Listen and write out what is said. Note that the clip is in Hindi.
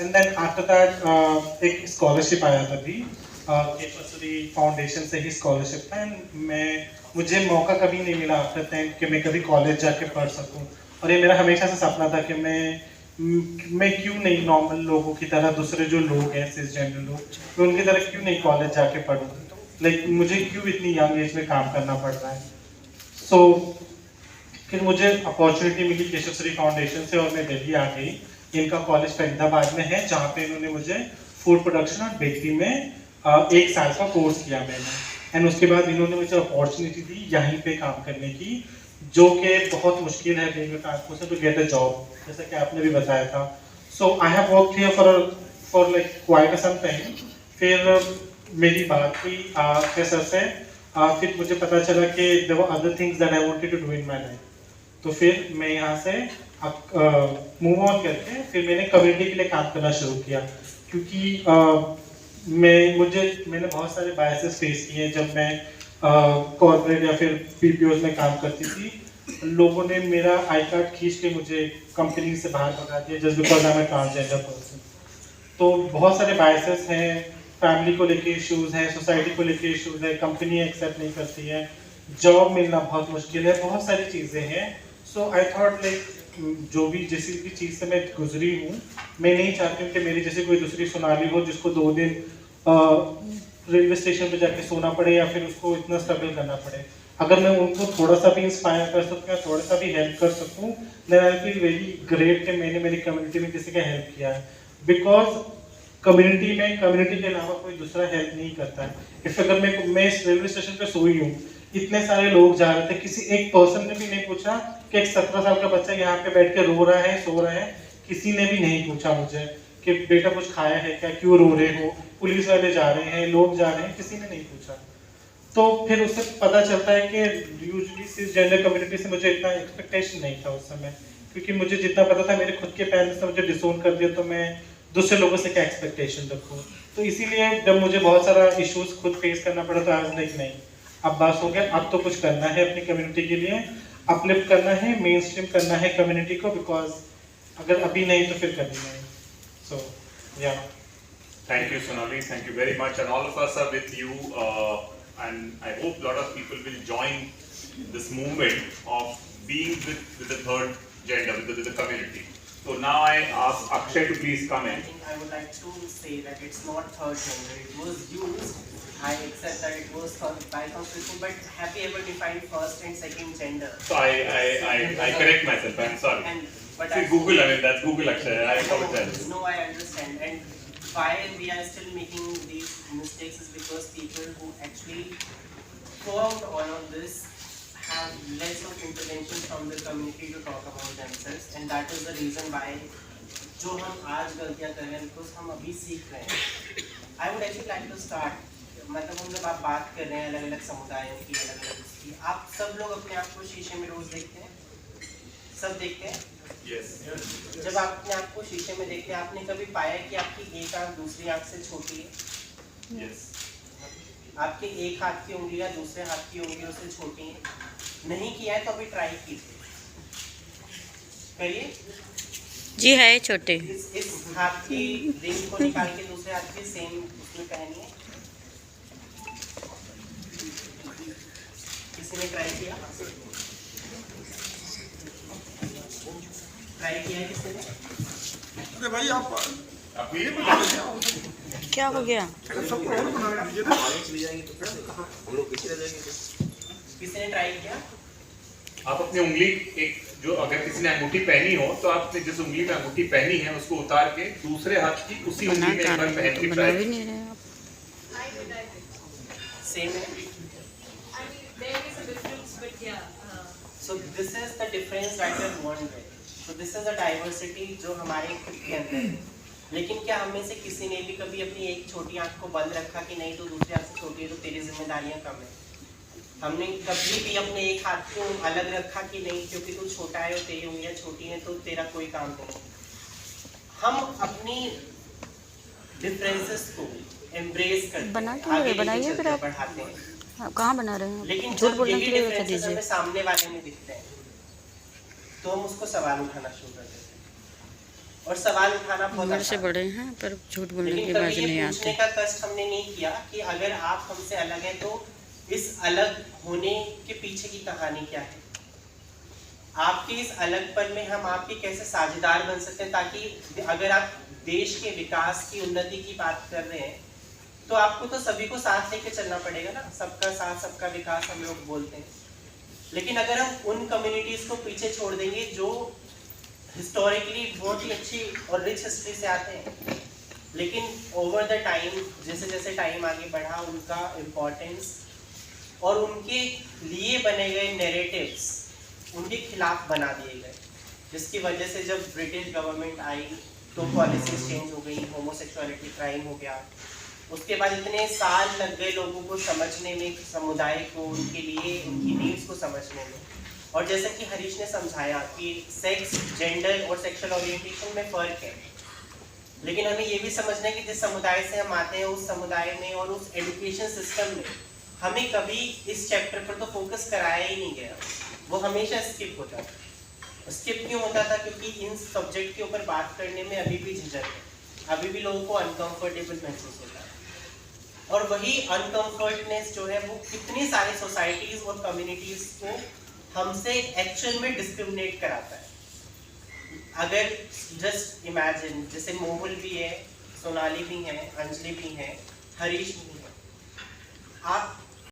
एंड देन आफ्टर दैट एक स्कॉलरशिप आया तभी केशवश्री फाउंडेशन से ही स्कॉलरशिप था, एंड मुझे मौका कभी नहीं मिला आफ्टर 10th कि मैं कभी कॉलेज जाके पढ़ सकूं। और ये मेरा हमेशा से सपना था कि मैं क्यों नहीं नॉर्मल लोगों की तरह, दूसरे जो लोग हैं सिसजेंडर लोग, मैं उनकी तरह क्यों नहीं कॉलेज जाके पढ़ूं। लाइक मुझे क्यों इतनी यंग एज में काम करना पड़ रहा है। सो फिर मुझे अपॉर्चुनिटी मिली केशवश्री फाउंडेशन से और मैं दिल्ली आ गई। इनका कॉलेज फरीदाबाद में है जहाँ पे इन्होंने मुझे फूड प्रोडक्शन और बेकरी में 1 साल का कोर्स किया मैंने। एंड उसके बाद इन्होंने मुझे अपॉर्चुनिटी दी यहीं पे काम करने की, जो कि बहुत मुश्किल है being a transporter to get a job, जैसा कि आपने भी बताया था। So I have worked here for like quite some time. फिर मेरी बात हुई के सर से, फिर मुझे पता चला कि there were other things that I wanted to do in my life. तो फिर मैं यहाँ से मूव ऑन करके फिर मैंने कम्युनिटी के लिए काम करना शुरू किया, क्योंकि मैंने बहुत सारे बायसेस फेस किए जब मैं कॉर्पोरेट या फिर पीपीओज में काम करती थी। लोगों ने मेरा आई कार्ड खींच के मुझे कंपनी से बाहर भगा दिया just because I am transgender person. तो बहुत सारे बायसेस हैं, फैमिली को लेके इश्यूज हैं, सोसाइटी को लेके इश्यूज है, कंपनी एक्सेप्ट नहीं करती है, जॉब मिलना बहुत मुश्किल है, बहुत सारी चीज़ें हैं। सो आई थॉट लाइक जो भी जिस भी चीज़ से मैं गुजरी हूँ, मैं नहीं चाहती हूँ कि मेरी जैसे कोई दूसरी सोनाली हो जिसको 2 दिन रेलवे स्टेशन पे जाके सोना पड़े या फिर उसको इतना स्ट्रगल करना पड़े। अगर मैं उनको थोड़ा सा भी इंस्पायर कर सकूँ या थोड़ा सा भी हेल्प कर सकूँ, then I feel very great कि मैंने मेरी कम्युनिटी में किसी का हेल्प किया है। बिकॉज कम्युनिटी के अलावा कोई दूसरा हेल्प नहीं करता है। इफ अगर मैं इस रेलवे स्टेशन पे सोई हूँ, इतने सारे लोग जा रहे थे, किसी एक पर्सन ने भी नहीं पूछा कि एक 17 साल का बच्चा यहाँ पे बैठ के रो रहा है, सो रहा है, किसी ने भी नहीं पूछा मुझे कि बेटा कुछ खाया है क्या, क्यों रो रहे हो, पुलिस वाले जा रहे हैं, लोग जा रहे हैं, किसी ने नहीं पूछा। तो फिर उससे पता चलता है कि यूजुअली सिसजेंडर कम्युनिटी से मुझे इतना एक्सपेक्टेशन नहीं था उस समय, क्योंकि मुझे जितना पता था मेरे खुद के पेरेंट्स ने मुझे डिसोन कर दिया, तो मैं दूसरे लोगों से क्या एक्सपेक्टेशन रखूँ। तो इसीलिए जब मुझे बहुत सारा इश्यूज खुद फेस करना पड़ा तो आज लाइक नहीं, अब बस हो गया, अब तो कुछ करना है अपनी कम्युनिटी के लिए, अपलिफ्ट करना है, मेन स्ट्रीम करना है कम्युनिटी को, बिकॉज अगर अभी नहीं तो फिर कभी नहीं। सो या Thank you, Sonali. Thank you very much. And all of us are with you. And I hope a lot of people will join this movement of being with the third gender, with the community. So now I ask Akshay to please come I in. think I would like to say that it's not third gender. It was used. I accept that it was thought by some people, but have we ever defined first and second gender? So I correct myself. I'm sorry. But See, Google, I mean, that's Google, Akshay. I apologize. No, I understand. And why we are still making these mistakes is because people who actually throughout all of this have less of intervention from the community to talk about themselves, and that is the reason why जो हम आज गलतियाँ कर रहे हैं because हम अभी सीख रहे हैं। I would actually like to start, मतलब हम जब आप बात कर रहे हैं अलग अलग समुदायों की, अलग अलग उसकी, आप सब लोग अपने आप को शीशे में रोज देखते हैं, सब देखते हैं। Yes. जब आप अपने आप को शीशे में देखते हैं, आपने कभी पाया कि आपकी एक आंख दूसरी आंख से छोटी है? Yes. आपके एक हाथ की उंगलियां दूसरे हाथ की उंगलियों से छोटी हैं? नहीं किया है तो अभी ट्राई कीजिए, करिए। जी है छोटे। इस हाथ की रिंग को निकाल के दूसरे हाथ के सेम उसमें पहनिए। किसी ने ट्राई किया? ट्राई किया है किसी ने? अरे भाई आप ये क्या हो गया? सबको और बना दीजिए ना। किसी ने ट्राई किया? आप अपनी उंगली एक जो अगर किसी ने अंगूठी पहनी हो तो आपने जिस उंगली में अंगूठी पहनी है उसको उतार के दूसरे हाथ की उसी उंगली में एक बार पहन के बना ट्राई भी नहीं रहे आप। सेम है। So this is the difference that we want with. So this is the diversity जो हमारे खुद के अंदर है। लेकिन क्या हमें से किसी ने भी कभी अपनी एक छोटी आंख को बंद रखा कि नहीं तो दूसरी आंख से छोटी है तो तेरी जिम्मेदारियां कम है? हमने कभी भी अपने एक हाथ को अलग रखा कि नहीं क्योंकि तू छोटा है और तेरी उंगलियां छोटी हैं तो तेरा कोई काम नहीं। हम अपनी डिफरेंसेस को एम्ब्रेस करते हैं, आगे बनाइए फिर आप। बढ़ाते हैं। आप कहाँ बना रहे हैं? लेकिन झूठ जब बोलने यही के लिए बता डिफरेंसेस दीजिए। हमें सामने वाले में दिखते हैं तो हम उसको सवाल उठाना शुरू कर देते हैं और सवाल उठाना बहुत उम्र से आसान है। बड़े हैं पर झूठ बोलने लेकिन की कभी बात ये नहीं पूछने आती। का कष्ट हमने नहीं किया कि अगर आप हमसे अलग हैं तो इस अलग होने के पीछे की कहानी क्या है, आपके इस अलगपन में हम आपके कैसे साझेदार बन सकते हैं, ताकि अगर आप देश के विकास की उन्नति की बात कर रहे हैं तो आपको तो सभी को साथ लेके चलना पड़ेगा ना। सबका साथ सबका विकास हम लोग बोलते हैं, लेकिन अगर हम उन कम्युनिटीज को पीछे छोड़ देंगे जो हिस्टोरिकली बहुत ही अच्छी और रिच हिस्ट्री से आते हैं, लेकिन ओवर द टाइम जैसे जैसे टाइम आगे बढ़ा उनका इम्पोर्टेंस और उनके लिए बने गए नैरेटिव्स उनके खिलाफ बना दिए गए, जिसकी वजह से जब ब्रिटिश गवर्नमेंट आई तो पॉलिसीज चेंज हो गई, होमोसेक्सुअलिटी क्राइम हो गया। उसके बाद इतने साल लग गए लोगों को समझने में, समुदाय को, उनके लिए उनकी नीड्स को समझने में। और जैसा कि हरीश ने समझाया कि सेक्स, जेंडर और सेक्सुअल ओरिएंटेशन में फ़र्क है, लेकिन हमें ये भी समझना है कि जिस समुदाय से हम आते हैं उस समुदाय में और उस एजुकेशन सिस्टम में हमें कभी इस चैप्टर पर तो फोकस कराया ही नहीं गया, वो हमेशा स्किप होता था। स्किप क्यों होता था? क्योंकि इन सब्जेक्ट के ऊपर बात करने में अभी भी झिझक है, अभी भी लोगों को अनकंफर्टेबल महसूस होता है। और वही अनकंफर्टनेस जो है वो कितनी सारी सोसाइटीज और कम्युनिटीज को हमसे एक्चुअल में डिस्क्रिमिनेट कराता है। अगर जस्ट इमेजिन, जैसे मोहुल भी है, सोनाली भी है, अंजलि भी है, हरीश भी है, आप